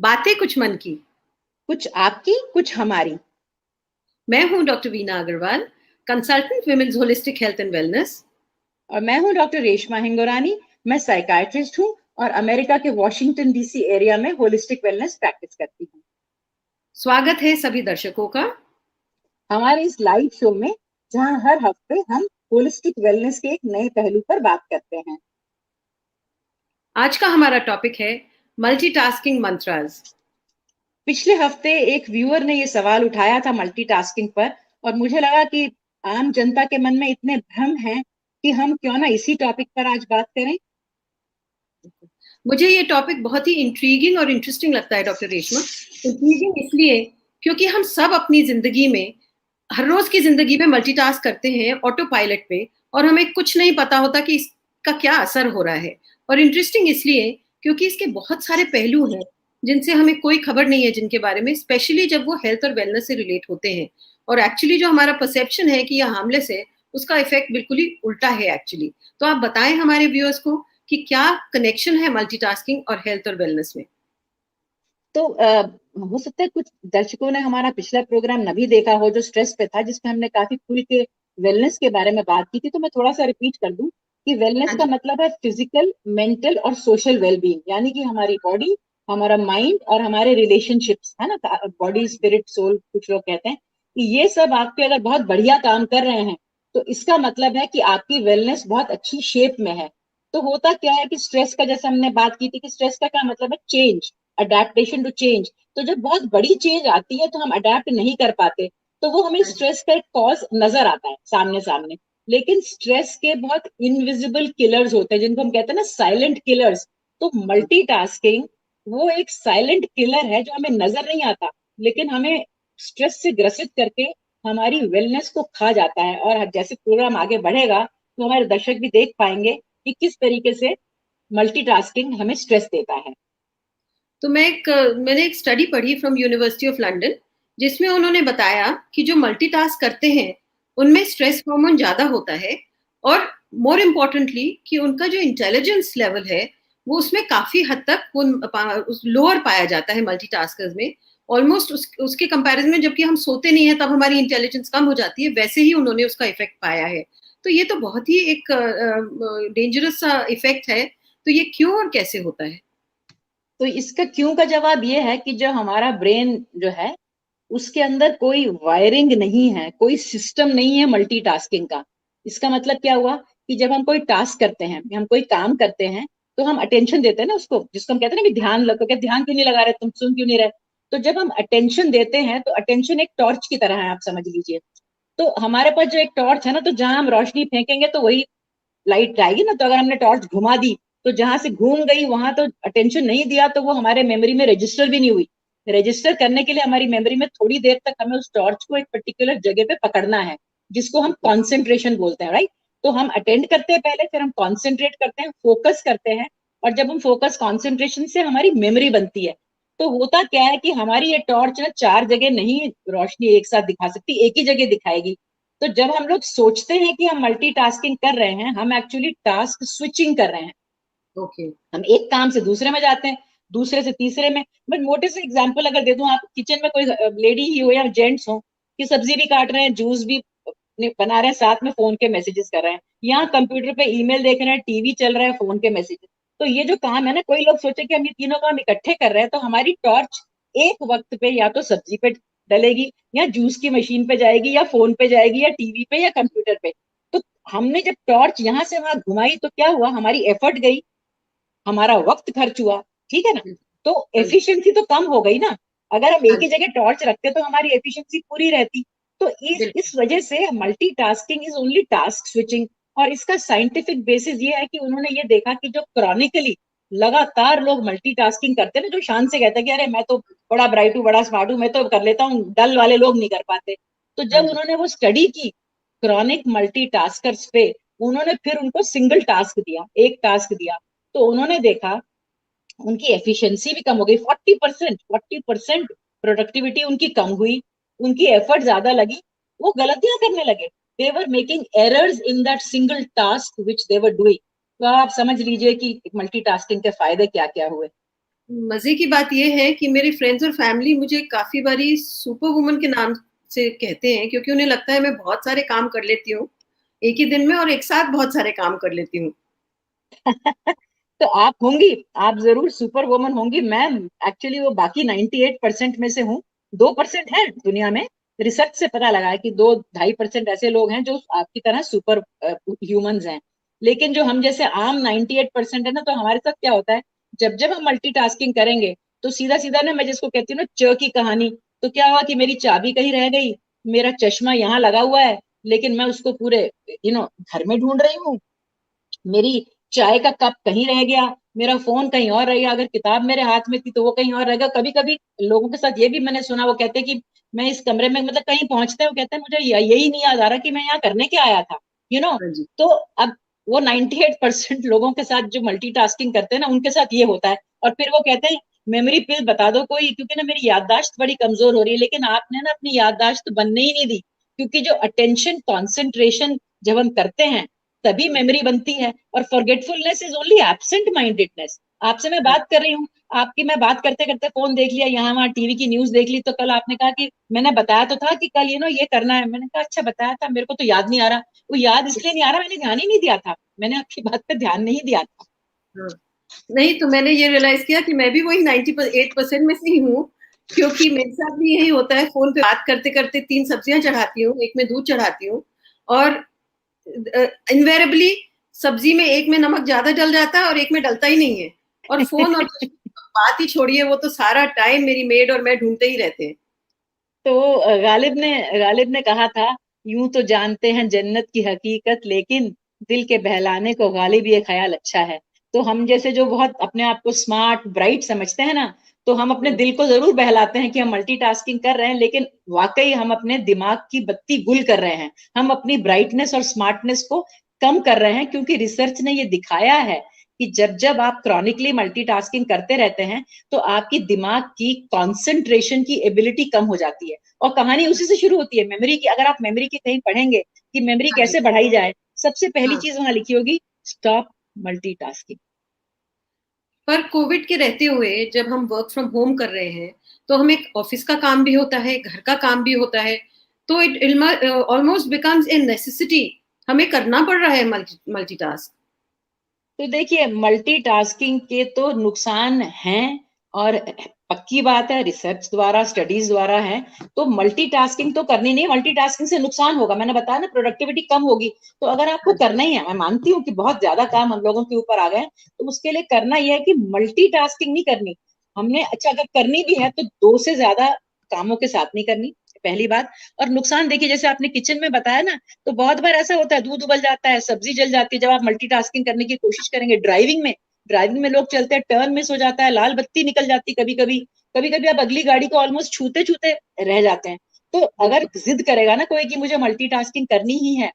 बातें कुछ मन की। कुछ आपकी कुछ हमारी। मैं हूं doctor Veena Agarwal, consultant women's holistic health and wellness. और मैं हूं डॉक्टर रेशमा हिंगोरानी। मैं साइकाइट्रिस्ट हूं और अमेरिका के वॉशिंगटन डीसी एरिया में होलिस्टिक वेलनेस प्रैक्टिस करती हूं। स्वागत है सभी दर्शकों का हमारे इस लाइव शो में, जहां हर हफ्ते हम होलिस्टिक वेलनेस के एक नए पहलू पर बात करते हैं। आज का हमारा टॉपिक है मल्टीटास्किंग मंत्रास। पिछले हफ्ते एक व्यूअर ने ये सवाल उठाया था मल्टीटास्किंग पर, और मुझे लगा कि आम जनता के मन में इतने भ्रम हैं कि हम क्यों ना इसी टॉपिक पर आज बात करें। मुझे ये टॉपिक बहुत ही इंट्रीगिंग और इंटरेस्टिंग लगता है डॉक्टर रेशमा। इंट्रीगिंग इसलिए क्योंकि हम सब अपनी जिंदगी में, हर रोज की जिंदगी में मल्टीटास्क करते हैं ऑटो पायलट पे, और हमें कुछ नहीं पता होता कि इसका क्या असर हो रहा है। और इंटरेस्टिंग इसलिए क्योंकि इसके बहुत सारे पहलू हैं जिनसे हमें कोई खबर नहीं है, जिनके बारे में, स्पेशली जब वो हेल्थ और वेलनेस से रिलेट होते हैं। और एक्चुअली जो हमारा परसेप्शन है कि यह हार्मलेस है, उसका इफेक्ट बिल्कुल ही उल्टा है एक्चुअली। तो आप बताएं हमारे व्यूअर्स को कि क्या कनेक्शन है मल्टीटास्किंग और हेल्थ और वेलनेस में। तो हो सकता है कुछ दर्शकों ने हमारा पिछला प्रोग्राम न भी देखा हो, जो स्ट्रेस पे था, जिसमें हमने काफी खुल के वेलनेस के बारे में बात की थी। तो मैं थोड़ा सा रिपीट कर दूं कि वेलनेस हाँ का जी। मतलब है फिजिकल, मेंटल और सोशल वेलबींग, यानी कि हमारी बॉडी, हमारा माइंड और हमारे रिलेशनशिप्स, है ना। बॉडी स्पिरिट सोल कुछ लोग कहते हैं कि ये सब आपके अगर बहुत बढ़िया काम कर रहे हैं, तो इसका मतलब है कि आपकी वेलनेस बहुत अच्छी शेप में है। तो होता क्या है कि स्ट्रेस का, जैसे हमने बात की थी कि स्ट्रेस का क्या मतलब है, चेंज, अडेप्टेशन टू चेंज। तो जब बहुत बड़ी चेंज आती है तो हम अडेप्ट नहीं कर पाते, तो वो हमें हाँ जी। स्ट्रेस का एक कॉज नजर आता है सामने सामने। लेकिन स्ट्रेस के बहुत इनविजिबल किलर्स होते हैं, जिनको हम कहते हैं ना साइलेंट किलर्स। तो मल्टीटास्किंग वो एक साइलेंट किलर है जो हमें नजर नहीं आता, लेकिन हमें स्ट्रेस से ग्रसित करके हमारी वेलनेस को खा जाता है। और जैसे प्रोग्राम आगे बढ़ेगा तो हमारे दर्शक भी देख पाएंगे कि किस तरीके से मल्टीटास्किंग हमें स्ट्रेस देता है। तो मैंने एक स्टडी पढ़ी फ्रॉम यूनिवर्सिटी ऑफ लंदन, जिसमें उन्होंने बताया कि जो मल्टीटास्क करते हैं उनमें स्ट्रेस हार्मोन ज्यादा होता है, और मोर इम्पोर्टेंटली कि उनका जो इंटेलिजेंस लेवल है वो उसमें काफी हद तक वो लोअर पाया जाता है मल्टीटास्कर्स में। ऑलमोस्ट उसके कंपैरिजन में, जबकि हम सोते नहीं है तब हमारी इंटेलिजेंस कम हो जाती है, वैसे ही उन्होंने उसका इफेक्ट पाया है। तो ये तो बहुत ही एक डेंजरस सा इफेक्ट है। तो ये क्यों और कैसे होता है? तो इसका क्यों का जवाब ये है कि जो हमारा ब्रेन जो है, उसके अंदर कोई वायरिंग नहीं है, कोई सिस्टम नहीं है मल्टीटास्किंग का। इसका मतलब क्या हुआ कि जब हम कोई टास्क करते हैं, हम कोई काम करते हैं, तो हम अटेंशन देते हैं ना उसको, जिसको हम कहते हैं ना कि ध्यान लगो, क्या ध्यान क्यों नहीं लगा रहे तुम, सुन क्यों नहीं रहे। तो जब हम अटेंशन देते हैं तो अटेंशन एक टॉर्च की तरह है, आप समझ लीजिए। तो हमारे पास जो एक टॉर्च है ना, तो जहां हम रोशनी फेंकेंगे तो वही लाइट आएगी ना। तो अगर हमने टॉर्च घुमा दी तो जहां से घूम गई वहां तो अटेंशन नहीं दिया, तो वो हमारे मेमोरी में रजिस्टर भी नहीं हुई। रजिस्टर करने के लिए हमारी मेमोरी में थोड़ी देर तक हमें उस टॉर्च को एक पर्टिकुलर जगह पे पकड़ना है, जिसको हम कॉन्सेंट्रेशन बोलते हैं, राइट। तो हम अटेंड करते हैं पहले, फिर हम कॉन्सेंट्रेट करते हैं, फोकस करते हैं। और जब हम फोकस कॉन्सेंट्रेशन से हमारी मेमोरी बनती है। तो होता क्या है कि हमारी ये टॉर्च ना चार जगह नहीं रोशनी एक साथ दिखा सकती, एक ही जगह दिखाएगी। तो जब हम लोग सोचते हैं कि हम मल्टीटास्किंग कर रहे हैं, हम एक्चुअली टास्क स्विचिंग कर रहे हैं। ओके। हम एक काम से दूसरे में जाते हैं, दूसरे से तीसरे में। मैं मोटे से एग्जांपल अगर दे दूं, आप किचन में कोई लेडी ही हो या जेंट्स हो, कि सब्जी भी काट रहे हैं, जूस भी बना रहे हैं, साथ में फोन के मैसेजेस कर रहे हैं, यहाँ कंप्यूटर पे ईमेल देख रहे हैं, टीवी चल रहा है, फोन के मैसेजेस। तो ये जो काम है ना, कोई लोग सोचे कि हम ये तीनों काम इकट्ठे कर रहे हैं, तो हमारी टॉर्च एक वक्त पे या तो सब्जी पे डलेगी, या जूस की मशीन पे जाएगी, या फोन पे जाएगी, या टीवी पे, या कंप्यूटर पे। तो हमने जब टॉर्च यहाँ से वहां घुमाई तो क्या हुआ, हमारी एफर्ट गई, हमारा वक्त खर्च हुआ, ठीक है ना। तो हाँ जी। एफिशिएंसी तो कम हो गई ना। अगर हम हाँ एक ही जी। जगह टॉर्च रखते तो हमारी एफिशिएंसी पूरी रहती। तो इस बिल्कुल। वजह से multitasking is only task switching. और इसका साइंटिफिक बेसिस ये है कि उन्होंने ये देखा कि जो क्रॉनिकली लगातार लोग मल्टीटास्किंग करते हैं ना, जो शान से कहते हैं कि अरे मैं तो बड़ा ब्राइट हूँ, बड़ा स्मार्ट हूँ, मैं तो कर लेता हूँ, डल वाले लोग नहीं कर पाते। तो हाँ जब जी। उन्होंने वो स्टडी की क्रॉनिक मल्टीटास्कर्स पे, उन्होंने फिर उनको सिंगल टास्क दिया, एक टास्क दिया। तो उन्होंने देखा उनकी एफिशिएंसी भी कम हो गई, 40% प्रोडक्टिविटी उनकी कम हुई, उनकी एफर्ट ज्यादा लगी, वो गलतियां करने लगे। They were making errors in that single task which they were doing. तो आप समझ लीजिए कि मल्टीटास्किंग के फायदे क्या क्या हुए। मजे की बात ये है कि मेरे फ्रेंड्स और फैमिली मुझे काफी बारी सुपर वुमन के नाम से कहते हैं, क्योंकि उन्हें लगता है मैं बहुत सारे काम कर लेती हूँ एक ही दिन में, और एक साथ बहुत सारे काम कर लेती हूँ। तो आप होंगी, आप जरूर सुपर वुमन होंगी। मैं एक्चुअली वो बाकी 98% में से हूँ। 2% है दुनिया में, रिसर्च से पता लगा है कि 2-2.5% ऐसे लोग हैं जो आपकी तरह सुपर ह्यूमंस हैं। लेकिन जो हम जैसे आम 98% है ना, तो हमारे साथ क्या होता है, जब जब हम मल्टीटास्किंग करेंगे तो सीधा सीधा ना, मैं जिसको कहती हूँ ना च की कहानी, तो क्या हुआ कि मेरी चाबी कहीं रह गई, मेरा चश्मा यहाँ लगा हुआ है, लेकिन मैं उसको पूरे घर में ढूंढ रही हूँ, मेरी चाय का कप कहीं रह गया, मेरा फोन कहीं और रह गया, अगर किताब मेरे हाथ में थी तो वो कहीं और रह गया। कभी कभी लोगों के साथ ये भी मैंने सुना, वो कहते हैं कि मैं इस कमरे में, मतलब कहीं पहुंचते हैं, वो कहते हैं मुझे यही नहीं याद आ रहा कि मैं यहाँ करने क्या आया था, यू you नो हाँ जी। तो अब वो 98% लोगों के साथ जो मल्टीटास्किंग करते हैं ना, उनके साथ ये होता है। और फिर वो कहते हैं मेमोरी पिल बता दो कोई, क्योंकि ना मेरी याददाश्त बड़ी कमजोर हो रही है। लेकिन आपने ना अपनी याददाश्त बनने ही नहीं दी, क्योंकि जो अटेंशन कॉन्सेंट्रेशन जब हम करते हैं तभी मेमोरी बनती है। और forgetfulness is only absent mindedness. आपसे मैं बात कर रही हूँ, आपकी मैं बात करते करते फोन देख लिया, यहाँ वहां टीवी की न्यूज देख ली, तो कल आपने कहा कि मैंने बताया तो था कि कल ये करना है, मैंने कहा अच्छा बताया था, मेरे को तो याद नहीं आ रहा। वो याद इसलिए नहीं आ रहा, मैंने ध्यान ही नहीं दिया था, मैंने आपकी बात पे ध्यान नहीं दिया था। हाँ। नहीं, तो मैंने ये रियलाइज किया कि मैं भी वही 98% में से ही हूँ, क्योंकि मेरे साथ भी यही होता है। फोन पे बात करते करते 3 सब्जियां चढ़ाती हूँ, एक में दूध चढ़ाती हूँ, और इनवेरेबली सब्जी में एक में नमक ज्यादा डल जाता है और एक में डलता ही नहीं है। और फोन और बात ही छोड़िए, वो तो सारा टाइम मेरी मेड और मैं ढूंढते ही रहते हैं। तो गालिब ने कहा था, यूं तो जानते हैं जन्नत की हकीकत, लेकिन दिल के बहलाने को गालिब ये ख्याल अच्छा है। तो हम जैसे जो बहुत अपने आप को स्मार्ट ब्राइट समझते हैं ना, तो हम अपने दिल को जरूर बहलाते हैं कि हम मल्टीटास्किंग कर रहे हैं, लेकिन वाकई हम अपने दिमाग की बत्ती गुल कर रहे हैं, हम अपनी ब्राइटनेस और स्मार्टनेस को कम कर रहे हैं। क्योंकि रिसर्च ने ये दिखाया है कि जब जब आप क्रॉनिकली मल्टीटास्किंग करते रहते हैं, तो आपकी दिमाग की कॉन्सेंट्रेशन की एबिलिटी कम हो जाती है। और कहानी उसी से शुरू होती है, मेमोरी की। अगर आप मेमोरी की कहीं पढ़ेंगे कि मेमोरी हाँ जी। कैसे बढ़ाई जाए, सबसे पहली हाँ। चीज वहां लिखी होगी, स्टॉप मल्टीटास्किंग। पर कोविड के रहते हुए जब हम वर्क फ्रॉम होम कर रहे हैं, तो हमें ऑफिस का काम भी होता है, घर का काम भी होता है, तो it almost becomes a necessity. हमें करना पड़ रहा है मल्टीटास्क। तो देखिए, मल्टीटास्किंग के तो नुकसान हैं, और पक्की बात है, रिसर्च द्वारा स्टडीज द्वारा है। तो मल्टीटास्किंग तो करनी नहीं, मल्टीटास्किंग से नुकसान होगा, मैंने बताया ना, प्रोडक्टिविटी कम होगी। तो अगर आपको हाँ जी। करना ही है, मैं मानती हूँ कि बहुत ज्यादा काम हम लोगों के ऊपर आ गए, तो उसके लिए करना यह है कि मल्टीटास्किंग नहीं करनी हमने। अच्छा, अगर करनी भी है तो दो से ज्यादा कामों के साथ नहीं करनी, पहली बात। और नुकसान देखिए, जैसे आपने किचन में बताया ना, तो बहुत बार ऐसा होता है, दूध उबल जाता है, सब्जी जल जाती है, जब आप मल्टीटास्किंग करने की कोशिश करेंगे। ड्राइविंग में लोग चलते हैं, टर्न मिस हो जाता है, लाल बत्ती निकल जाती है, कभी कभी आप अगली गाड़ी को ऑलमोस्ट छूते छूते रह जाते हैं। तो अगर बिल्कुल। जिद करेगा ना कोई कि मुझे मल्टीटास्किंग करनी ही है,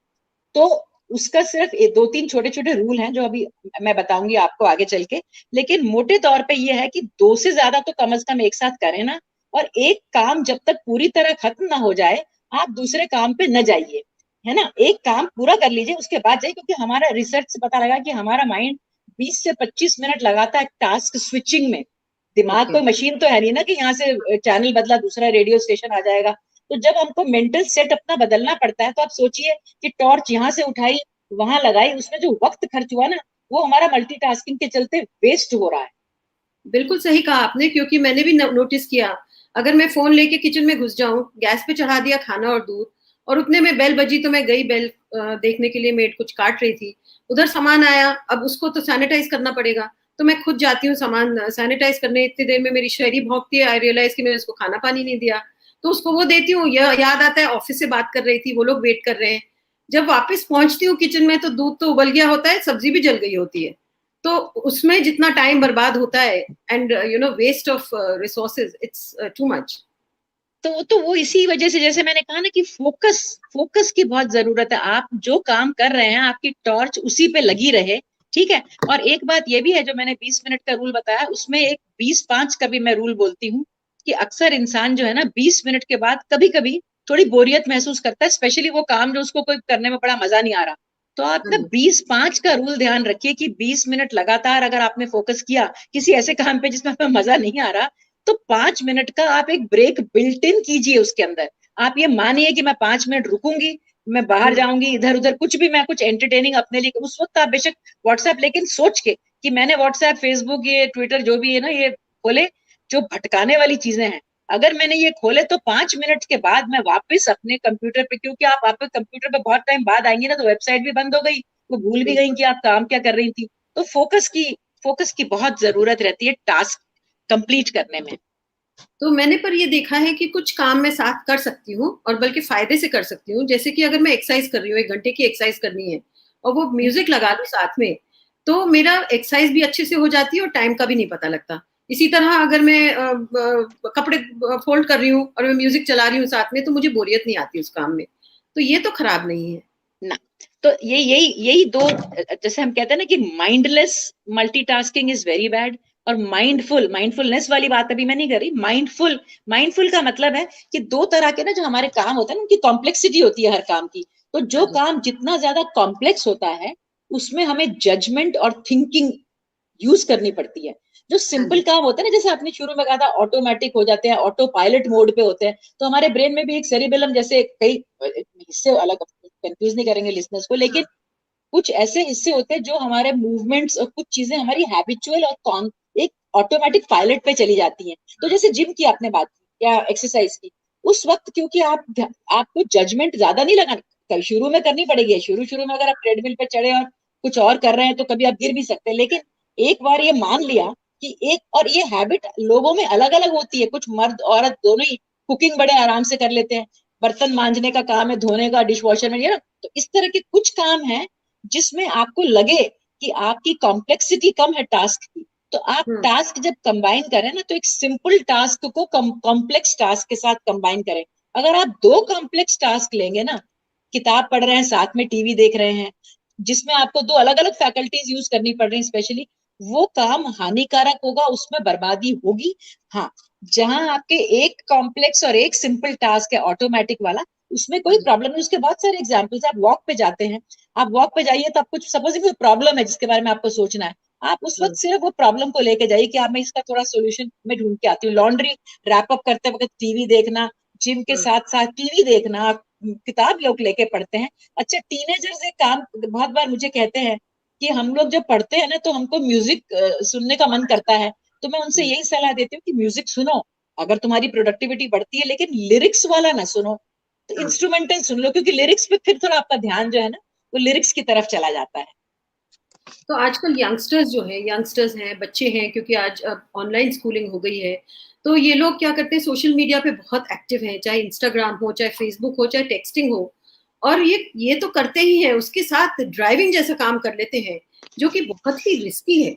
तो उसका सिर्फ 2-3 छोटे छोटे रूल हैं, जो अभी मैं बताऊंगी आपको आगे चल के। लेकिन मोटे तौर पे ये है कि दो से ज्यादा तो कम से कम एक साथ करें ना। और एक काम जब तक पूरी तरह खत्म ना हो जाए, आप दूसरे काम पे न जाइए, है ना। एक काम पूरा कर लीजिए, उसके बाद जाइए, क्योंकि हमारा रिसर्च से पता लगा कि हमारा माइंड 20 से 25 मिनट लगाता है टास्क स्विचिंग में। दिमाग ओके। कोई मशीन तो है नहीं ना कि यहाँ से चैनल बदला दूसरा रेडियो स्टेशन आ जाएगा। तो जब हमको मेंटल सेट अपना बदलना पड़ता है, तो आप सोचिए कि टॉर्च यहाँ से उठाई, वहां लगाई, उसमें जो वक्त खर्च हुआ ना, वो हमारा मल्टीटास्किंग के चलते वेस्ट हो रहा है। बिल्कुल सही कहा आपने, क्योंकि मैंने भी नोटिस किया, अगर मैं फोन लेके किचन में घुस जाऊं, गैस पे चढ़ा दिया खाना और दूध, और उतने में बेल बजी तो मैं गई बेल देखने के लिए, मेड कुछ काट रही थी, उधर सामान आया, अब उसको तो सैनिटाइज करना पड़ेगा, तो मैं खुद जाती हूँ सामान सैनिटाइज करने। इतनी देर में मेरी शहरी भौंकती है, आई रियलाइज कि मैंने उसको खाना पानी नहीं दिया, तो उसको वो देती हूँ, यह याद आता है ऑफिस से बात कर रही थी, वो लोग वेट कर रहे हैं। जब वापस पहुंचती हूँ किचन में, तो दूध तो उबल गया होता है, सब्जी भी जल गई होती है। तो उसमें जितना टाइम बर्बाद होता है, and waste of resources, it's too much. तो वो इसी वजह से, जैसे मैंने कहा ना, कि फोकस फोकस की बहुत जरूरत है। आप जो काम कर रहे हैं, आपकी टॉर्च उसी पे लगी रहे, ठीक है। और एक बात ये भी है, जो मैंने 20 मिनट का रूल बताया, उसमें एक 20-5 का भी मैं रूल बोलती हूँ, कि अक्सर इंसान जो है ना, 20 मिनट के बाद कभी कभी थोड़ी बोरियत महसूस करता है, स्पेशली वो काम जो उसको कोई करने में बड़ा मजा नहीं आ रहा। तो आप हाँ ना जी, 20-5 का रूल ध्यान रखिए कि 20 मिनट लगातार अगर आपने फोकस किया किसी ऐसे काम पे जिसमें हमें मजा नहीं आ रहा, तो 5 मिनट का आप एक ब्रेक बिल्ट इन कीजिए उसके अंदर। आप ये मानिए कि मैं 5 मिनट रुकूंगी, मैं बाहर हुँ, जाऊंगी, इधर उधर कुछ भी, मैं कुछ एंटरटेनिंग अपने लिए, उस वक्त आप बेशक व्हाट्सएप, लेकिन सोच के कि मैंने व्हाट्सएप, फेसबुक, ये ट्विटर जो भी है ना, ये खोले, जो भटकाने वाली चीजें हैं, अगर मैंने ये खोले तो 5 मिनट के बाद मैं वापस अपने कंप्यूटर पे, क्योंकि आप आपके कंप्यूटर पे बहुत टाइम बाद आएंगे ना, तो वेबसाइट भी बंद हो गई, वो भूल भी गई बिल्कुल। कि आप काम क्या कर रही थी। तो फोकस की बहुत जरूरत रहती है टास्क कंप्लीट करने में। तो मैंने पर ये देखा है कि कुछ काम मैं साथ कर सकती हूँ और बल्कि फ़ायदे से कर सकती हूँ। जैसे कि अगर मैं एक्सरसाइज़ कर रही हूँ, 1 घंटे की एक्सरसाइज़ करनी है और वो म्यूज़िक लगा लूँ साथ में, तो मेरा एक्सरसाइज़ भी अच्छे से हो जाती है और टाइम का भी नहीं पता लगता। इसी तरह अगर मैं कपड़े फ़ोल्ड कर रही हूँ और मैं म्यूज़िक चला रही हूँ साथ में, तो मुझे बोरियत नहीं आती उस काम में। तो ये तो खराब नहीं है। ना, तो ये यही दो, जैसे हम कहते हैं ना कि mindless multitasking is very bad, और माइंडफुलनेस वाली बात अभी मैं नहीं कर रही। माइंडफुल का मतलब है कि दो तरह के ना जो हमारे काम होते हैं ना, उनकी कॉम्प्लेक्सिटी होती है हर काम की। तो हाँ जो जी, काम जितना ज्यादा कॉम्प्लेक्स होता है, उसमें हमें जजमेंट और थिंकिंग यूज करनी पड़ती है। जो हाँ सिंपल जी, काम होते हैं ना, जैसे आपने शुरू में कहा था ऑटोमेटिक हो जाते हैं, ऑटो पायलट मोड पे होते हैं, तो हमारे ब्रेन में भी एक सेरिबेलम जैसे कई हिस्से अलग, कंफ्यूज नहीं करेंगे लिसनर्स को, लेकिन हाँ, कुछ ऐसे हिस्से होते हैं जो हमारे मूवमेंट्स और कुछ चीजें हमारी हैबिचुअल और एक ऑटोमेटिक पायलट पे चली जाती हैं। तो जैसे जिम की आपने बात की या एक्सरसाइज की, उस वक्त क्योंकि आपको जजमेंट ज्यादा नहीं लगाना, शुरू में करनी पड़ेगी, शुरू शुरू में अगर आप ट्रेडमिल पे चढ़े और कुछ और कर रहे हैं तो कभी आप गिर भी सकते हैं, लेकिन एक बार ये मान लिया कि एक, और ये हैबिट लोगों में अलग अलग होती है, कुछ मर्द औरत दोनों ही कुकिंग बड़े आराम से कर लेते हैं, बर्तन मांजने का काम है, धोने का, डिश वॉशर में, ये ना, तो इस तरह के कुछ काम है जिसमें आपको लगे कि आपकी कॉम्प्लेक्सिटी कम है टास्क की, तो आप हुँ, टास्क जब कंबाइन करें ना, तो एक सिंपल टास्क को कॉम्प्लेक्स टास्क के साथ कंबाइन करें। अगर आप दो कॉम्प्लेक्स टास्क लेंगे ना, किताब पढ़ रहे हैं, साथ में टीवी देख रहे हैं, जिसमें आपको दो अलग अलग फैकल्टीज यूज करनी पड़ रही है स्पेशली, वो काम हानिकारक होगा, उसमें बर्बादी होगी। हाँ, जहां आपके एक कॉम्प्लेक्स और एक सिंपल टास्क है ऑटोमेटिक वाला, उसमें हाँ कोई जी, प्रॉब्लम नहीं। उसके बहुत सारे एग्जाम्पल्स, आप वॉक पे जाते हैं, आप वॉक पे जाइए तो आप कुछ सपोजिंग कोई प्रॉब्लम है जिसके बारे में आपको सोचना है, आप उस हुँ, वक्त सिर्फ वो प्रॉब्लम को लेके जाइए कि आप, मैं इसका थोड़ा सोल्यूशन मैं ढूंढ के आती हूँ। लॉन्ड्री रैप अप करते वक्त टीवी देखना, जिम के हुँ, साथ साथ टीवी देखना, किताब लोग लेके पढ़ते हैं। अच्छा, टीनेजर्स एक काम बहुत बार मुझे कहते हैं कि हम लोग जब पढ़ते हैं ना, तो हमको म्यूजिक सुनने का बहुत मन अच्छा। करता है, तो मैं उनसे हुँ। यही सलाह देती हूँ कि म्यूजिक सुनो, अगर तुम्हारी प्रोडक्टिविटी बढ़ती है, लेकिन लिरिक्स वाला ना सुनो, तो हाँ, इंस्ट्रूमेंटल सुन लो, क्योंकि लिरिक्स पे फिर थोड़ा आपका ध्यान जो है ना, वो लिरिक्स की तरफ चला जाता है। तो आजकल यंगस्टर्स हैं, बच्चे हैं क्योंकि आज अब ऑनलाइन स्कूलिंग हो गई है, तो ये लोग क्या करते हैं सोशल मीडिया पे बहुत एक्टिव हैं, चाहे इंस्टाग्राम हो, चाहे फेसबुक हो, चाहे टेक्स्टिंग हो और ये तो करते ही हैं, उसके साथ ड्राइविंग जैसा काम कर लेते हैं, जो कि बहुत ही रिस्की है।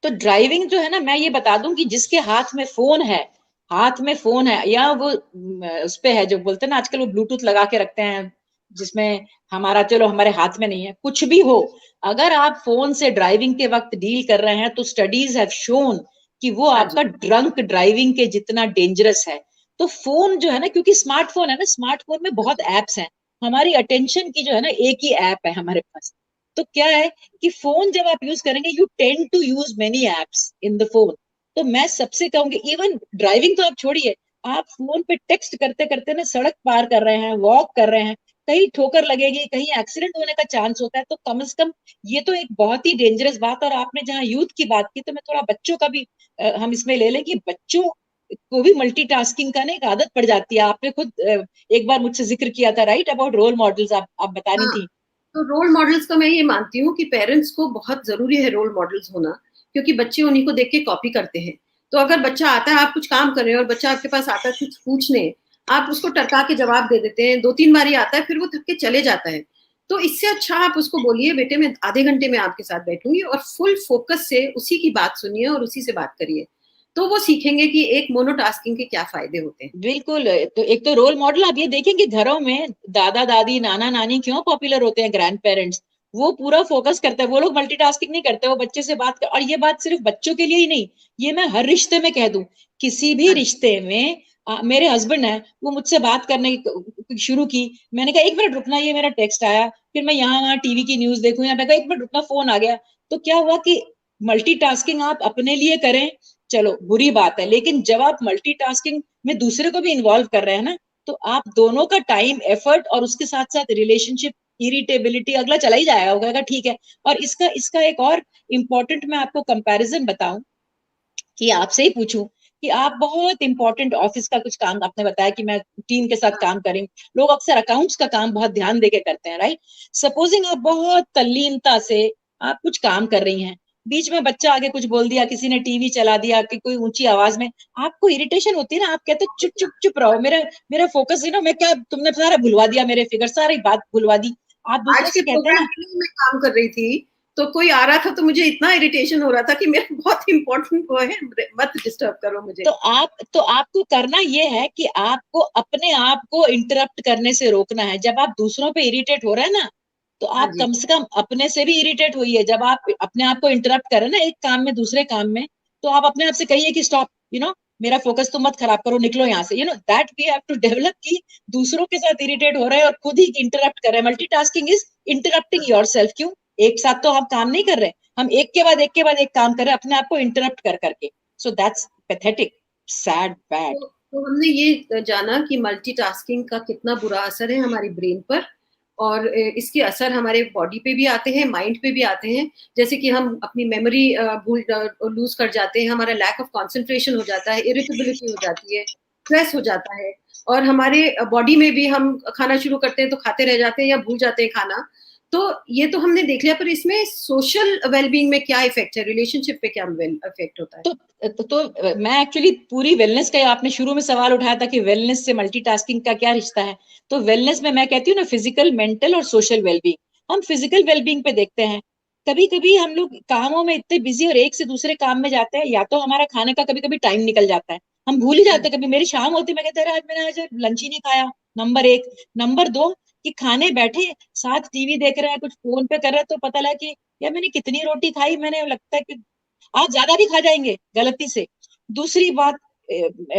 तो ड्राइविंग जो है ना, मैं ये बता दूं कि जिसके हाथ में फोन है या वो उस पे है, जो बोलते हैं ना आजकल वो ब्लूटूथ लगा के रखते हैं, जिसमें हमारा, चलो हमारे हाथ में नहीं है, कुछ भी हो, अगर आप फोन से ड्राइविंग के वक्त डील कर रहे हैं, तो स्टडीज हैव शोन कि वो हाँ जी, आपका ड्रंक ड्राइविंग के जितना डेंजरस है। तो फोन जो है ना, क्योंकि स्मार्टफोन है ना, स्मार्टफोन में हाँ बहुत जी, एप्स हैं, हमारी अटेंशन की जो है ना, एक ही ऐप है हमारे पास। तो क्या है कि फोन जब आप यूज करेंगे, you tend to use many apps in the phone. तो मैं सबसे कहूंगी, इवन ड्राइविंग तो आप छोड़िए, आप फोन पे टेक्स्ट करते करते ना सड़क पार कर रहे हैं, वॉक कर रहे हैं, कहीं ठोकर लगेगी, कहीं एक्सीडेंट होने का चांस होता है, तो कम से कम ये तो एक बहुत ही डेंजरस बात। और आपने जहाँ यूथ की बात की, तो मैं थोड़ा बच्चों का भी हम इसमें ले लें कि बच्चों को भी मल्टीटास्किंग का ना एक आदत पड़ जाती है। आपने खुद एक बार मुझसे जिक्र किया था, राइट, अबाउट रोल मॉडल्स, आप बता रही हाँ। थी। तो रोल मॉडल्स का मैं ये मानती हूँ कि पेरेंट्स को बहुत ज़रूरी है रोल मॉडल्स होना, क्योंकि बच्चे उन्हीं को देख के कॉपी करते हैं। तो अगर बच्चा आता है, आप कुछ काम कर रहे हैं और बच्चा आपके पास आता है कुछ पूछने, आप उसको टरका के जवाब दे देते हैं, 2-3 बार ही आता है, फिर वो थक के चले जाता है। तो इससे अच्छा आप उसको बोलिए, "बेटे मैं आधे घंटे में आपके साथ बैठूँगी और फुल फ़ोकस से उसी की बात सुनिए और उसी से बात करिए।" तो वो सीखेंगे कि एक मोनोटास्किंग के क्या फ़ायदे होते हैं। बिल्कुल। तो एक तो रोल मॉडल आप ये देखेंगे घरों में, दादा दादी, नाना नानी क्यों पॉपुलर होते हैं, ग्रैंड पेरेंट्स, वो पूरा फोकस करते हैं, वो लोग मल्टीटास्किंग नहीं करते, वो बच्चे से बात कर, और ये बात सिर्फ बच्चों के लिए ही नहीं, ये मैं हर रिश्ते में कह दूं, किसी भी हाँ जी, रिश्ते में मेरे हस्बैंड है, वो मुझसे बात करने शुरू की, मैंने कहा 1 मिनट रुकना, ये मेरा टेक्स्ट आया, फिर मैं यहाँ वहाँ टीवी की न्यूज देखूं, या मैं कहा 1 मिनट रुकना, फोन आ गया। तो क्या हुआ कि मल्टीटास्किंग आप अपने लिए करें, चलो बुरी बात है, लेकिन जब आप मल्टीटास्किंग में दूसरे को भी इन्वॉल्व कर रहे हैं ना, तो आप दोनों का टाइम, एफर्ट और उसके साथ साथ रिलेशनशिप, इरिटेबिलिटी, अगला चला ही जाएगा, वो कहेगा ठीक है। और इसका इसका एक और इम्पोर्टेंट मैं आपको कंपैरिजन बताऊं, कि आपसे ही पूछूं कि आप बहुत इंपॉर्टेंट ऑफिस का कुछ काम, आपने बताया कि मैं टीम के साथ काम करें, लोग अक्सर अकाउंट्स का काम बहुत ध्यान देके करते हैं, राइट? सपोजिंग आप बहुत तल्लीनता से आप कुछ काम कर रही हैं, बीच में बच्चा आगे कुछ बोल दिया, किसी ने टीवी चला दिया, कि कोई ऊंची आवाज में, आपको इरिटेशन होती है ना, आप कहते चुप चुप चुप रहो, मेरा मेरा फोकस मैं क्या, तुमने सारा भुलवा दिया, मेरे फिगर सारी बात भुलवा दी। आप आज दूसरे के से कहते हैं प्रोग्राम ना, के लिए मैं काम कर रही थी, तो कोई आ रहा था तो मुझे इतना इरिटेशन हो रहा था कि मेरा बहुत इंपॉर्टेंट वो है, मत डिस्टर्ब करो मुझे। तो आपको करना ये है कि आपको अपने आप को इंटरप्ट करने से रोकना है। जब आप दूसरों पे इरिटेट हो रहे हैं ना, तो हाँ आप जी। कम से कम अपने से भी इरिटेट होइए। जब आप अपने आप को इंटरप्ट करें ना, एक काम में दूसरे काम में, तो आप अपने आप से कहिए कि स्टॉप, मेरा फोकस तो मत खराब करो, निकलो यहाँ से, that we have to develop, कि दूसरों के साथ इरिटेट हो रहे हैं और खुद ही इंटरप्ट कर रहे हैं। Multitasking is interrupting yourself. क्यों? एक साथ तो हम काम नहीं कर रहे, हम एक के बाद एक के बाद एक काम कर रहे हैं, अपने आप को इंटरप्ट कर करके। So that's pathetic, sad, bad. तो हमने ये जाना कि मल्टीटास्किंग का कितना बुरा असर है हमारी ब्रेन पर, और इसके असर हमारे बॉडी पे भी आते हैं, माइंड पे भी आते हैं। जैसे कि हम अपनी मेमोरी भूल लूज कर जाते हैं, हमारा लैक ऑफ कंसंट्रेशन हो जाता है, इरिटेबिलिटी हो जाती है, स्ट्रेस हो जाता है, और हमारे बॉडी में भी हम खाना शुरू करते हैं तो खाते रह जाते हैं या भूल जाते हैं खाना। तो ये तो हमने देख लिया, पर इसमें सोशल वेलबींग में क्या इफेक्ट है, रिलेशनशिप पे क्या इफेक्ट होता है? तो मैं एक्चुअली पूरी वेलनेस का, आपने शुरू में सवाल उठाया था कि वेलनेस से मल्टीटास्किंग का क्या रिश्ता है। तो वेलनेस में मैं कहती हूँ ना, फिजिकल, मेंटल और सोशल वेलबींग। हम फिजिकल वेलबींग पे देखते हैं, कभी कभी हम लोग कामों में इतने बिजी और एक से दूसरे काम में जाते हैं, या तो हमारा खाने का कभी कभी टाइम निकल जाता है, हम भूल ही जाते हैं। कभी मेरी शाम होती, मैं कहते हैं आज मैंने आज लंच ही नहीं खाया, नंबर एक। नंबर दो, कि खाने बैठे साथ टीवी देख रहे हैं, कुछ फोन पे कर रहे हैं, तो पता लगा कि यार मैंने कितनी रोटी खाई, मैंने लगता है कि आज ज्यादा भी खा जाएंगे गलती से। दूसरी बात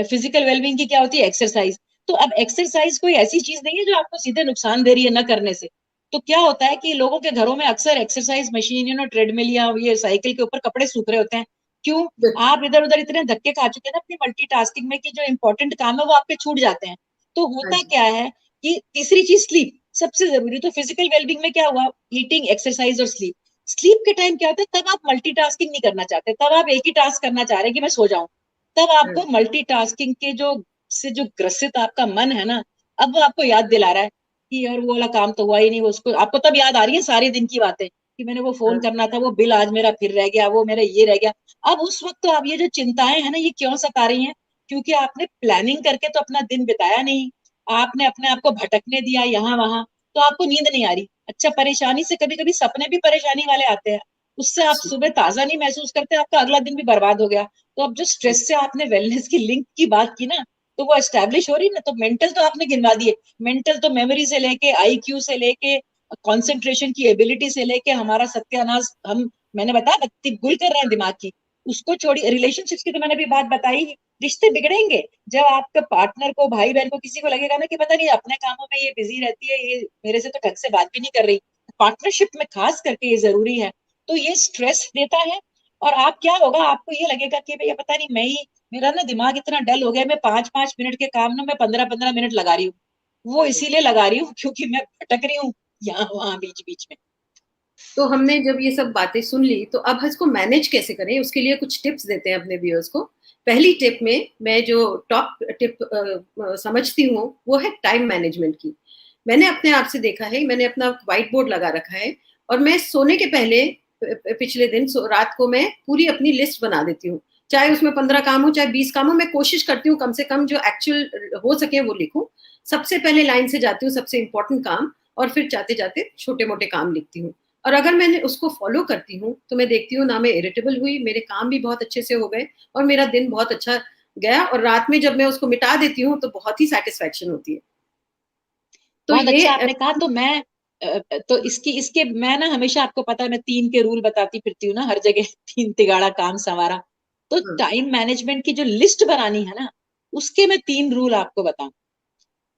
फिजिकल वेलबींग की क्या होती है? एक्सरसाइज। तो अब एक्सरसाइज कोई ऐसी चीज नहीं है जो आपको सीधे नुकसान दे रही है न करने से। तो क्या होता है कि लोगों के घरों में अक्सर एक्सरसाइज मशीन, ट्रेडमिल या ये साइकिल के ऊपर कपड़े सूख रहे होते हैं। क्यों? आप इधर उधर इतने धक्के खा चुके हैं ना अपनी मल्टीटास्किंग में, कि जो इंपॉर्टेंट काम है वो आपके छूट जाते हैं। तो हाँ होता जी। क्या है कि तीसरी चीज स्लीप, सबसे जरूरी। तो फिजिकल वेलबींग में क्या हुआ? ईटिंग, एक्सरसाइज और स्लीप। स्लीप के टाइम क्या होता है? तब आप मल्टीटास्किंग नहीं करना चाहते, तब आप एक ही टास्क करना चाह रहे हैं कि मैं सो जाऊं। तब हाँ आपको जी। मल्टीटास्किंग के जो ग्रसित आपका मन है ना, अब वो आपको याद दिला रहा है कि यार वो वाला काम तो हुआ ही नहीं, वो उसको आपको तब याद आ रही है सारे दिन की बातें, कि मैंने वो फोन हाँ। करना था, वो बिल आज मेरा फिर रह गया, वो मेरा ये रह गया। अब उस वक्त तो आप ये जो चिंताएं हैं ना, ये क्यों सता रही हैं? क्योंकि आपने प्लानिंग करके तो अपना दिन बिताया नहीं, आपने अपने आप को भटकने दिया यहाँ वहां, तो आपको नींद नहीं आ रही। अच्छा, परेशानी से कभी कभी सपने भी परेशानी वाले आते हैं, उससे आप सुबह ताजा नहीं महसूस करते, आपका अगला दिन भी बर्बाद हो गया। तो अब जो स्ट्रेस से आपने वेलनेस की लिंक की बात की ना, तो वो एस्टेब्लिश हो रही ना। तो मेंटल तो आपने गिनवा दिए, मेंटल तो मेमोरी से लेके, आईक्यू से लेके, कंसंट्रेशन की एबिलिटी से लेके, हमारा सत्यानाश, हम, मैंने बताया बत्ती गुल कर रहे हैं दिमाग की, उसको छोड़िए। रिलेशनशिप्स की तो मैंने भी बात बताई, रिश्ते बिगड़ेंगे जब आपके पार्टनर को, भाई बहन को, किसी को लगेगा ना कि पता नहीं अपने कामों में ये बिजी रहती है, ये मेरे से तो ढंग से बात भी नहीं कर रही। पार्टनरशिप में खास करके ये जरूरी है। तो ये स्ट्रेस देता है। और आप क्या होगा, आपको ये लगेगा कि भैया पता नहीं मैं ही, मेरा ना दिमाग इतना डल हो गया, मैं 5-5 मिनट के काम ना मैं 15-15 मिनट लगा रही हूँ। वो इसीलिए लगा रही हूँ क्योंकि मैं भटक रही हूँ यहाँ वहां बीच बीच में। तो हमने जब ये सब बातें सुन ली, तो अब इसको मैनेज कैसे करें, उसके लिए कुछ टिप्स देते हैं अपने व्यूअर्स को। पहली टिप में मैं जो टॉप टिप समझती हूँ वो है टाइम मैनेजमेंट की। मैंने अपने आप से देखा है, मैंने अपना व्हाइट बोर्ड लगा रखा है, और मैं सोने के पहले पिछले दिन रात को मैं पूरी अपनी लिस्ट बना देती हूँ। चाहे उसमें 15 काम हो, चाहे 20 काम हो, मैं कोशिश करती हूँ कम से कम जो एक्चुअल हो सके वो लिखूं। सबसे पहले लाइन से जाती हूँ सबसे इंपॉर्टेंट काम, और फिर जाते जाते छोटे मोटे काम लिखती हूँ। और अगर मैंने उसको फॉलो करती हूँ तो मैं देखती हूँ ना मैं इरिटेबल हुई, मेरे काम भी बहुत अच्छे से हो गए, और मेरा दिन बहुत अच्छा गया। और रात में जब मैं उसको मिटा देती हूँ तो बहुत ही सेटिस्फेक्शन होती है। तो बहुत ये अच्छा आपने कहा। तो मैं तो इसकी इसके मैं ना हमेशा, आपको पता है मैं 3 के रूल बताती फिरती हूँ ना हर जगह, 3 तिगाड़ा काम संवारा। तो हाँ, टाइम मैनेजमेंट की जो लिस्ट बनानी है ना, उसके मैं 3 रूल आपको बताऊं।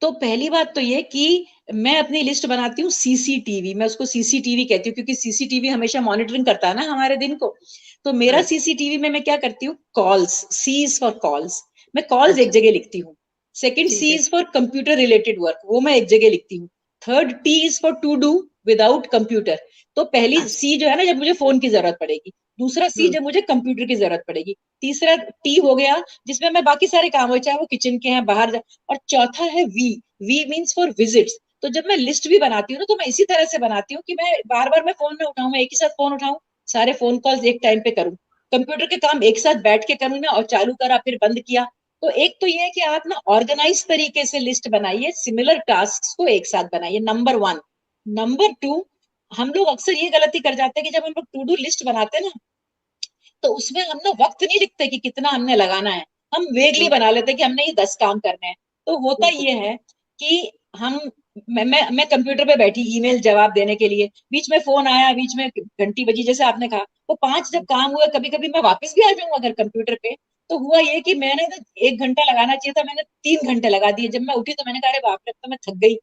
तो पहली बात तो ये कि मैं अपनी लिस्ट बनाती हूँ सीसीटीवी, मैं उसको सीसीटीवी कहती हूँ क्योंकि सीसीटीवी हमेशा मॉनिटरिंग करता है ना हमारे दिन को। तो मेरा राइट। सीसीटीवी में मैं क्या करती हूँ, calls, C is for calls, मैं कॉल्स एक अच्छा। जगह लिखती हूँ। सेकंड, ठीक सी है। Is for computer related work, वो मैं एक जगह लिखती हूँ। Third, T is for to do without computer. तो पहली अच्छा। सी जो है ना, जब मुझे फोन की जरूरत पड़ेगी। दूसरा सी, हम्म। जब मुझे कंप्यूटर की जरूरत पड़ेगी। तीसरा टी हो गया, जिसमें मैं बाकी सारे काम हो, चाहे वो किचन के हैं, बाहर और चौथा है V, V means for visits. तो जब मैं लिस्ट भी बनाती हूँ ना, तो मैं इसी तरह से बनाती हूँ कि मैं बार बार मैं फोन में उठाऊं, मैं एक ही साथ फोन उठाऊं, सारे फोन कॉल्स एक टाइम पे करूं, कंप्यूटर के काम एक साथ बैठ के करूं ना, और चालू करा फिर बंद किया। तो एक तो ये है कि आप ना ऑर्गेनाइज तरीके से लिस्ट बनाइए, सिमिलर टास्क को एक साथ बनाइए, नंबर 1। नंबर 2, हम लोग अक्सर ये गलती कर जाते हैं कि जब हम लोग टू डू लिस्ट बनाते हैं ना, तो उसमें हम ना वक्त नहीं लिखते कि कितना हमने लगाना है, हम वेगली हम्म। बना लेते हैं कि हमने ये 10 काम करने हैं। तो होता बिल्कुल। ये है कि हम, मैं कंप्यूटर पे बैठी ईमेल जवाब देने के लिए, बीच में फोन आया, बीच में घंटी बजी जैसे आपने कहा, तो 5 जब काम हुए, कभी कभी मैं वापस भी आ जाऊंगा अगर कंप्यूटर पे। तो हुआ ये कि मैंने तो 1 घंटा लगाना चाहिए था, मैंने 3 घंटे लगा दिए। जब मैं उठी तो मैंने कहा अरे बाप रे, अब तो मैं थक गई।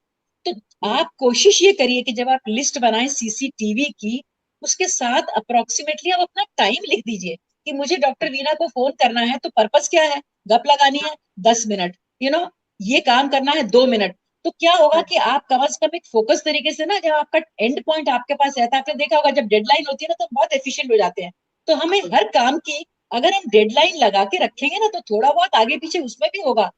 तो हम्म। आप कोशिश ये करिए कि जब आप लिस्ट बनाएं सीसीटीवी की, उसके साथ अप्रोक्सीमेटली आप अपना टाइम लिख दीजिए कि मुझे डॉक्टर वीना को फोन करना है, तो पर्पस क्या है, गप लगानी है 10 मिनट, यू नो ये काम करना है 2 मिनट। तो क्या होगा हाँ। कि आप कम से कम एक फोकस तरीके से ना, जब आपका एंड पॉइंट आपके पास रहता है, आपने देखा होगा जब डेडलाइन होती है ना, तो बहुत एफिशिएंट हो जाते हैं। तो हमें हर काम की अगर हम डेडलाइन लगा के रखेंगे ना, तो थोड़ा बहुत आगे पीछे उसमें भी होगा।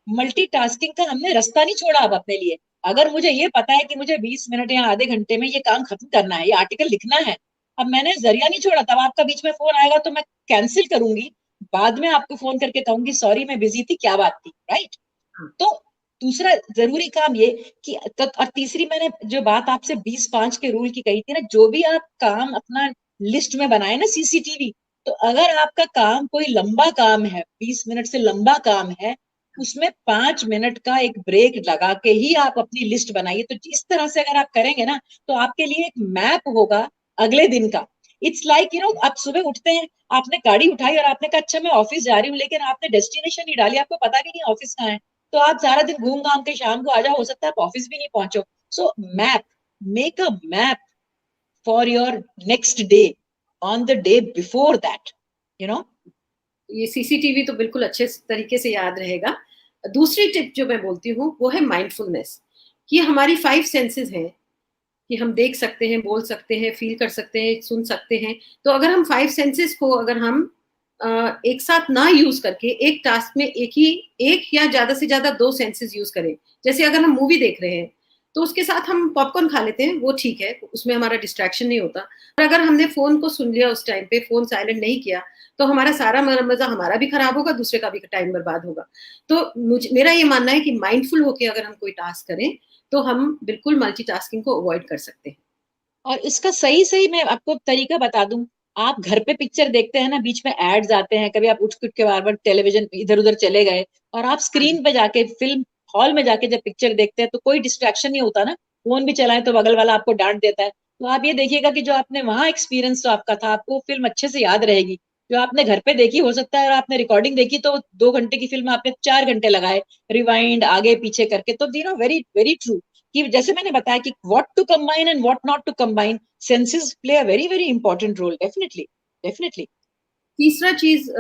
मल्टीटास्किंग का हमने रास्ता नहीं छोड़ा अब अपने लिए। अगर मुझे ये पता है कि मुझे 20 मिनट या आधे घंटे में ये काम खत्म करना है, ये आर्टिकल लिखना है, अब मैंने जरिया नहीं छोड़ा। तब आपका बीच में फोन आएगा तो मैं कैंसिल करूंगी, बाद में आपको फोन करके कहूंगी सॉरी मैं बिजी थी, क्या बात थी, राइट। हाँ। तो दूसरा जरूरी काम ये कि और तीसरी मैंने जो बात आपसे 20-5 के रूल की कही थी ना, जो भी आप काम अपना लिस्ट में बनाए ना सीसीटीवी, तो अगर आपका काम कोई लंबा काम है, 20 मिनट से लंबा काम है, उसमें 5 मिनट का एक ब्रेक लगा के ही आप अपनी लिस्ट बनाइए। तो इस तरह से अगर आप करेंगे ना, तो आपके लिए एक मैप होगा अगले दिन का। इट्स लाइक आप सुबह उठते हैं, आपने गाड़ी उठाई और आपने कहा अच्छा मैं ऑफिस जा रही हूँ, लेकिन आपने डेस्टिनेशन नहीं डाली, आपको पता भी नहीं ऑफिस कहाँ है। तो आप सारा दिन घूम घाम के शाम को आ जाओ, हो सकता है आप ऑफिस भी नहीं पहुंचो। So map, make a map for your next day on the day before that, you know. ये सीसीटीवी तो बिल्कुल अच्छे तरीके से याद रहेगा। दूसरी टिप जो मैं बोलती हूँ वो है माइंडफुलनेस। ये हमारी 5 सेंसेस हैं कि हम देख सकते हैं, बोल सकते हैं, फील कर सकते हैं, सुन सकते हैं। तो अगर हम 5 सेंसेस को अगर हम एक साथ ना यूज करके एक टास्क में एक या ज्यादा से ज्यादा 2 सेंसेस यूज करें। जैसे अगर हम मूवी देख रहे हैं तो उसके साथ हम पॉपकॉर्न खा लेते हैं, वो ठीक है, उसमें हमारा डिस्ट्रैक्शन नहीं होता। और अगर हमने फोन को सुन लिया, उस टाइम पे फोन साइलेंट नहीं किया, तो हमारा सारा मजा हमारा भी खराब होगा, दूसरे का भी टाइम बर्बाद होगा। तो मेरा ये मानना है कि माइंडफुल होकर अगर हम कोई टास्क करें तो हम बिल्कुल मल्टीटास्किंग को अवॉइड कर सकते हैं। और इसका सही सही मैं आपको तरीका बता दूं। आप घर पे पिक्चर देखते हैं ना, बीच में एड्स आते हैं, कभी आप उठ उठ के बार बार टेलीविजन इधर उधर चले गए, और आप हाँ जी। स्क्रीन पे जाके फिल्म हॉल में जाके जब पिक्चर देखते हैं, तो कोई डिस्ट्रैक्शन नहीं होता ना। फोन भी चलाएं तो बगल वाला आपको डांट देता है। तो आप ये देखिएगा कि जो आपने वहां एक्सपीरियंस तो आपका था, आपको फिल्म अच्छे से याद रहेगी। जो आपने घर पे देखी हो सकता है, और आपने रिकॉर्डिंग देखी, तो 2 घंटे की फिल्म आपने 4 घंटे लगाए रिवाइंड आगे पीछे करके। तो वेरी वेरी ट्रू कि जैसे मैंने बताया कि what to combine and what not to combine, senses play a very very important role, definitely definitely. तीसरा चीज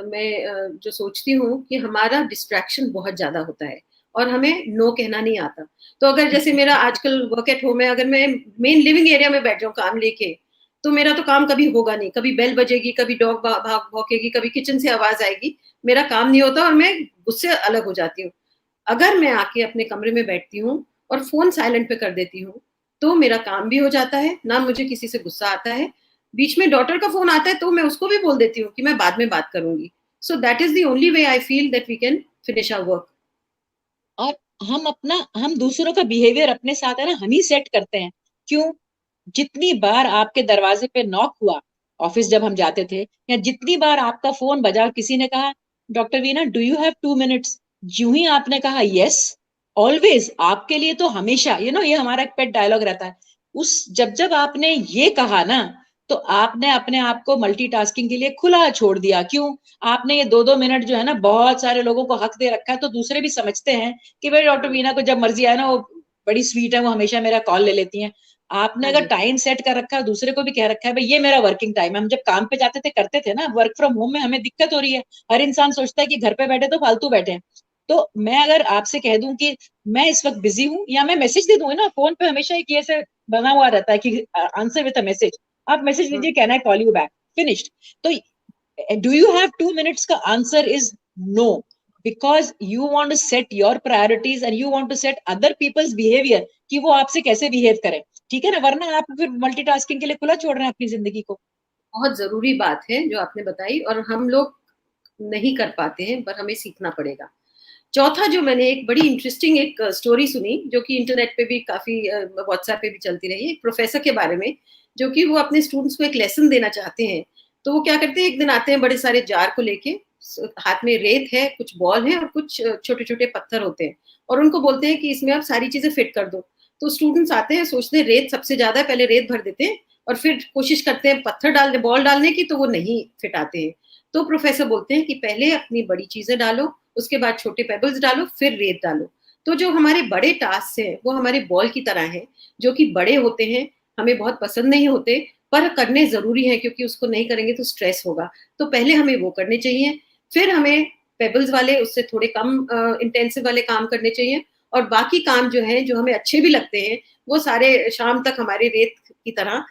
मैं जो सोचती हूँ कि हमारा डिस्ट्रैक्शन बहुत ज्यादा होता है और हमें नो कहना नहीं आता। तो अगर जैसे मेरा आजकल वर्क एट होम है, अगर मैं मेन लिविंग एरिया में बैठ जाऊँ काम लेके, तो मेरा तो काम कभी होगा नहीं। कभी बेल बजेगी, कभी डॉग भाग भौंकेगी, कभी किचन से आवाज आएगी, मेरा काम नहीं होता और मैं गुस्से अलग हो जाती हूँ। अगर मैं आके अपने कमरे में बैठती हूँ और फोन साइलेंट पे कर देती हूँ, तो मेरा काम भी हो जाता है, ना मुझे किसी से गुस्सा आता है। बीच में डॉटर का फोन आता है तो मैं उसको भी बोल देती हूँ कि मैं बाद में बात करूंगी। So that is the only way I feel that we can finish our work. और हम दूसरों का बिहेवियर अपने साथ है ना, हम ही सेट करते हैं। क्यों? जितनी बार आपके दरवाजे पे नॉक हुआ ऑफिस जब हम जाते थे, या जितनी बार आपका फोन बजा और किसी ने कहा doctor Veena do you have 2 minutes, यूं ही आपने कहा यस, ऑलवेज, आपके लिए तो हमेशा, ये हमारा एक पेट डायलॉग रहता है। उस जब जब आपने ये कहा ना, तो आपने अपने आप को मल्टीटास्किंग के लिए खुला छोड़ दिया। क्यों? आपने ये 2-2 मिनट जो है ना, बहुत सारे लोगों को हक दे रखा है, तो दूसरे भी समझते हैं कि भाई डॉक्टर वीना को जब मर्जी आए ना, वो बड़ी स्वीट है, वो हमेशा मेरा कॉल ले लेती हैं। आपने हाँ अगर जी। टाइम सेट कर रखा है, दूसरे को भी कह रखा है भाई ये मेरा वर्किंग टाइम है। हम जब काम पे जाते थे, करते थे ना, वर्क फ्रॉम होम में हमें दिक्कत हो रही है। हर इंसान सोचता है कि घर पे बैठे तो फालतू बैठे हैं। तो मैं अगर आपसे कह दूं कि मैं इस वक्त बिजी हूँ, या मैं मैसेज दे दूं ना, फोन पे हमेशा एक ऐसे बना हुआ रहता है कि आंसर विद अ मैसेज, आप मैसेज हम्म, लीजिए, can I call you back, finished. तो do you have 2 minutes का answer is no, because you want to set your priorities and you want to set other people's behavior कि वो आपसे कैसे behave करें। ठीक है ना, वरना आप फिर मल्टीटास्किंग के लिए खुला छोड़ रहे हैं अपनी जिंदगी को। बहुत जरूरी बात है जो आपने बताई, और हम लोग नहीं कर पाते हैं, पर हमें सीखना पड़ेगा। चौथा, जो मैंने एक बड़ी इंटरेस्टिंग एक स्टोरी सुनी, जो कि इंटरनेट पे भी काफी, व्हाट्सएप पे भी चलती रही, एक प्रोफेसर के बारे में, जो कि वो अपने स्टूडेंट्स को एक लेसन देना चाहते हैं। तो वो क्या करते हैं, एक दिन आते हैं बड़े सारे जार को लेके, हाथ में रेत है, कुछ बॉल है और कुछ छोटे छोटे पत्थर होते हैं, और उनको बोलते हैं कि इसमें आप सारी चीजें फिट कर दो। तो स्टूडेंट्स आते हैं, सोचते हैं रेत सबसे ज्यादा है, पहले रेत भर देते हैं और फिर कोशिश करते हैं पत्थर डालने, बॉल डालने की, तो वो नहीं फिट आते हैं। तो प्रोफेसर बोलते हैं कि पहले अपनी बड़ी चीजें डालो, उसके बाद छोटे पेबल्स डालो, फिर रेत डालो। तो जो हमारे बड़े टास्क हैं वो हमारे बॉल की तरह हैं, जो कि बड़े होते हैं, हमें बहुत पसंद नहीं होते, पर करने जरूरी है, क्योंकि उसको नहीं करेंगे तो स्ट्रेस होगा। तो पहले हमें वो करने चाहिए, फिर हमें पेबल्स वाले, उससे थोड़े कम इंटेंसिव वाले काम करने चाहिए, और बाकी काम जो है, जो हमें अच्छे भी लगते हैं, वो सारे शाम तक हमारे रेत की तरह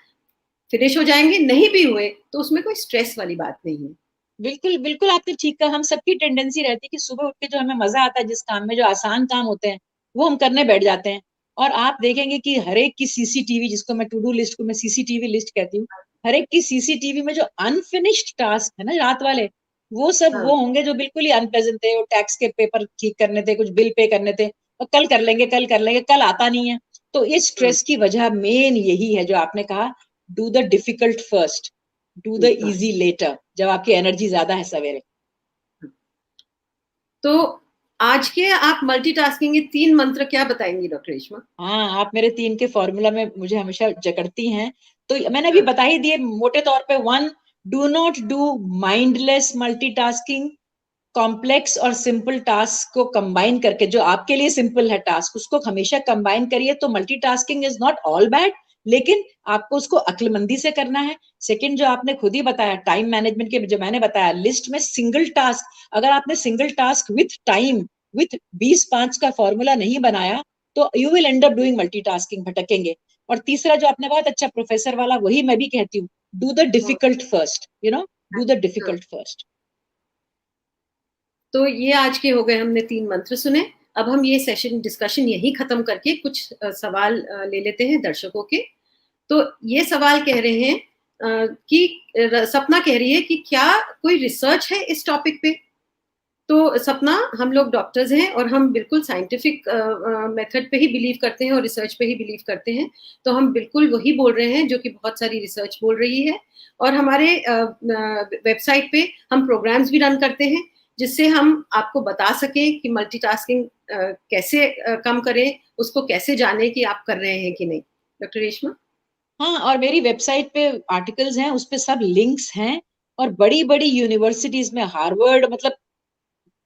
फिनिश हो जाएंगे। नहीं भी हुए तो उसमें कोई स्ट्रेस वाली बात नहीं है। बिल्कुल बिल्कुल, आपने ठीक कहा। हम सबकी टेंडेंसी रहती है कि सुबह उठ के जो हमें मजा आता है जिस काम में, जो आसान काम होते हैं, वो हम करने बैठ जाते हैं। और आप देखेंगे कि हर एक की सीसीटीवी, जिसको मैं टू डू लिस्ट को मैं सीसीटीवी लिस्ट कहती हूँ, हर एक की सीसीटीवी में जो अनफिनिश्ड टास्क है ना रात वाले, वो सब हाँ। वो होंगे जो बिल्कुल ही अनप्लेजेंट थे। वो टैक्स के पेपर ठीक करने थे, कुछ बिल पे करने थे, और कल कर लेंगे, कल कर लेंगे, कल आता नहीं है। तो इस हम्म, स्ट्रेस की वजह मेन यही है जो आपने कहा, do the difficult first, do the हाँ। इजी लेटर, जब आपकी एनर्जी ज्यादा है सवेरे। तो आज के आप मल्टीटास्किंग के 3 मंत्र क्या बताएंगी डॉक्टर रेशमा? हाँ, आप मेरे 3 के फॉर्मूला में मुझे हमेशा जकड़ती हैं। तो मैंने अभी हाँ। बता ही दिए मोटे तौर पे। 1, do not do mindless multitasking. Complex और सिंपल टास्क को कंबाइन करके, जो आपके लिए सिंपल है टास्क, उसको हमेशा कंबाइन करिए। तो multitasking is not all bad, लेकिन आपको उसको अक्लमंदी से करना है। सेकंड, जो आपने खुद ही बताया टाइम मैनेजमेंट के, जो मैंने बताया लिस्ट में सिंगल टास्क, अगर आपने single task with time, with 20-5 का फॉर्मूला नहीं बनाया, तो you will end up doing multitasking, भटकेंगे। और तीसरा जो आपने बहुत अच्छा प्रोफेसर वाला, वही मैं भी कहती हूँ, डू द हाँ। डिफिकल्ट फर्स्ट, डू द हाँ। Difficult first. तो ये आज के हो गए, हमने 3 मंत्र सुने। अब हम ये सेशन डिस्कशन यहीं खत्म करके कुछ सवाल ले लेते हैं दर्शकों के। तो ये सवाल कह रहे हैं कि सपना कह रही है कि क्या कोई रिसर्च है इस टॉपिक पे? तो सपना, हम लोग डॉक्टर्स हैं और हम बिल्कुल साइंटिफिक मेथड पे ही बिलीव करते हैं और रिसर्च पे ही बिलीव करते हैं। तो हम बिल्कुल वही बोल रहे हैं जो कि बहुत सारी रिसर्च बोल रही है। और हमारे वेबसाइट पे हम प्रोग्राम्स भी रन करते हैं, जिससे हम आपको बता सकें कि मल्टीटास्किंग कैसे कम करें, उसको कैसे जाने कि आप कर रहे हैं कि नहीं। डॉक्टर रेशमा? हाँ, और मेरी वेबसाइट पे आर्टिकल्स हैं, उस पे सब लिंक्स हैं। और बड़ी बड़ी यूनिवर्सिटीज में, हार्वर्ड, मतलब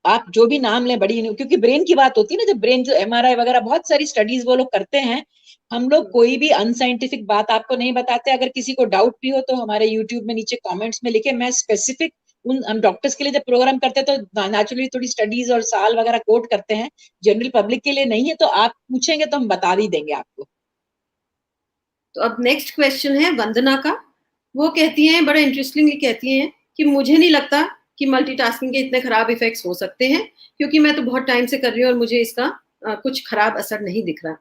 आप जो भी नाम लें, क्योंकि ब्रेन की बात होती है ना, जब ब्रेन जो एमआरआई वगैरह बहुत सारी स्टडीज वो लोग करते हैं। हम लोग कोई भी अनसाइंटिफिक बात आपको नहीं बताते। अगर किसी को डाउट भी हो तो हमारे यूट्यूब में नीचे कमेंट्स में लिखे। मैं स्पेसिफिक उन हम डॉक्टर्स के लिए जब प्रोग्राम करते हैं तो नेचुरली थोड़ी स्टडीज और साल वगैरह कोट करते हैं, जनरल पब्लिक के लिए नहीं है। तो आप पूछेंगे तो हम बता ही देंगे आपको। तो अब नेक्स्ट क्वेश्चन है वंदना का। वो कहती हैं, बड़ा इंटरेस्टिंगली कहती हैं कि मुझे नहीं लगता कि मल्टीटास्किंग के इतने खराब इफेक्ट्स हो सकते हैं, क्योंकि मैं तो बहुत टाइम से कर रही हूँ और मुझे इसका कुछ खराब असर नहीं दिख रहा।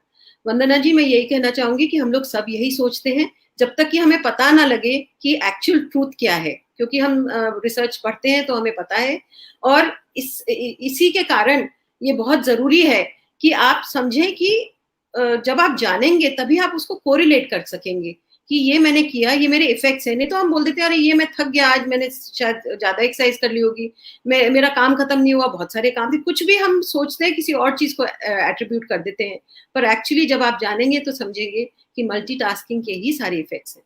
वंदना जी, मैं यही कहना चाहूंगी कि हम लोग सब यही सोचते हैं, जब तक कि हमें पता ना लगे कि एक्चुअल ट्रूथ क्या है, क्योंकि हम रिसर्च पढ़ते हैं तो हमें पता है। और इसी के कारण ये बहुत जरूरी है कि आप समझें कि जब आप जानेंगे तभी आप उसको कोरिलेट कर सकेंगे कि ये मैंने किया, ये मेरे इफेक्ट्स है। नहीं तो हम बोल देते हैं, अरे ये मैं थक गया, आज मैंने शायद ज्यादा एक्सरसाइज कर ली होगी, मेरा काम खत्म नहीं हुआ, बहुत सारे काम थे, कुछ भी हम सोचते हैं, किसी और चीज को एट्रीब्यूट कर देते हैं। पर एक्चुअली जब आप जानेंगे तो समझेंगे कि मल्टीटास्किंग के ही सारे इफेक्ट्स हैं।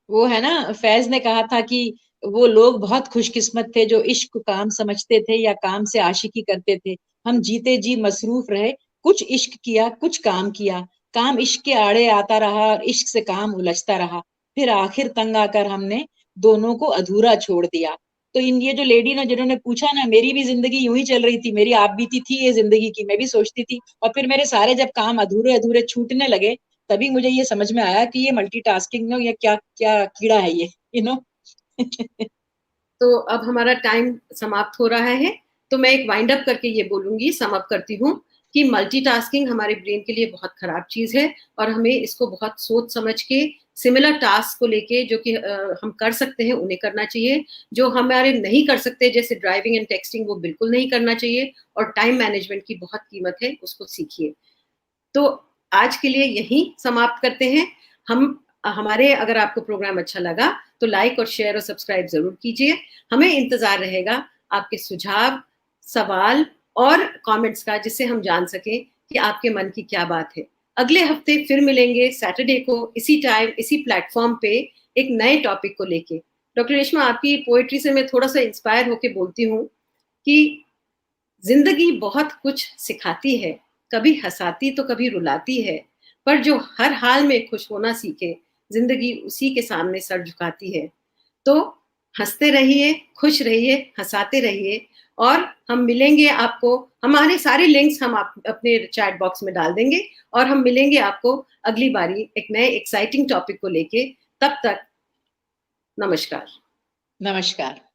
वो है ना, फैज ने कहा था कि वो लोग बहुत खुशकिस्मत थे जो इश्क को काम समझते थे या काम से आशिकी करते थे। हम जीते जी मसरूफ रहे, कुछ इश्क किया, कुछ काम किया। काम इश्क के आड़े आता रहा और इश्क से काम उलझता रहा। फिर आखिर तंग आकर हमने दोनों को अधूरा छोड़ दिया। तो इन ये जो लेडी ने जिन्होंने पूछा ना, मेरी भी जिंदगी यूं ही चल रही थी, मेरी आप बीती थी ये जिंदगी की, मैं भी सोचती थी, और फिर मेरे सारे जब काम अधूरे अधूरे छूटने लगे, तभी मुझे ये समझ में आया कि ये मल्टीटास्किंग नो, ये क्या क्या कीड़ा है ये, यू नो। तो अब हमारा टाइम समाप्त हो रहा है, तो मैं एक वाइंड अप करके ये बोलूंगी, सम अप करती हूँ कि मल्टीटास्किंग हमारे ब्रेन के लिए बहुत खराब चीज है और हमें इसको बहुत सोच समझ के सिमिलर टास्क को लेके जो कि हम कर सकते हैं उन्हें करना चाहिए, जो हमारे नहीं कर सकते जैसे ड्राइविंग एंड टेक्सटिंग वो बिल्कुल नहीं करना चाहिए, और टाइम मैनेजमेंट की बहुत कीमत है, उसको सीखिए। तो आज के लिए यहीं समाप्त करते हैं। हमारे अगर आपको प्रोग्राम अच्छा लगा तो लाइक और शेयर और सब्सक्राइब जरूर कीजिए। हमें इंतजार रहेगा आपके सुझाव, सवाल और कमेंट्स का, जिससे हम जान सकें कि आपके मन की क्या बात है। अगले हफ्ते फिर मिलेंगे सैटरडे को इसी टाइम इसी प्लेटफॉर्म पे एक नए टॉपिक को लेके। डॉक्टर रेशमा, आपकी पोएट्री से मैं थोड़ा सा इंस्पायर होकर बोलती हूँ कि जिंदगी बहुत कुछ सिखाती है, कभी हंसाती तो कभी रुलाती है, पर जो हर हाल में खुश होना सीखे, जिंदगी उसी के सामने सर झुकाती है। तो हंसते रहिए, खुश रहिए, हंसाते रहिए, और हम मिलेंगे आपको। हमारे सारे लिंक्स हम अपने चैट बॉक्स में डाल देंगे, और हम मिलेंगे आपको अगली बारी एक नए एक्साइटिंग टॉपिक को लेके। तब तक नमस्कार। नमस्कार।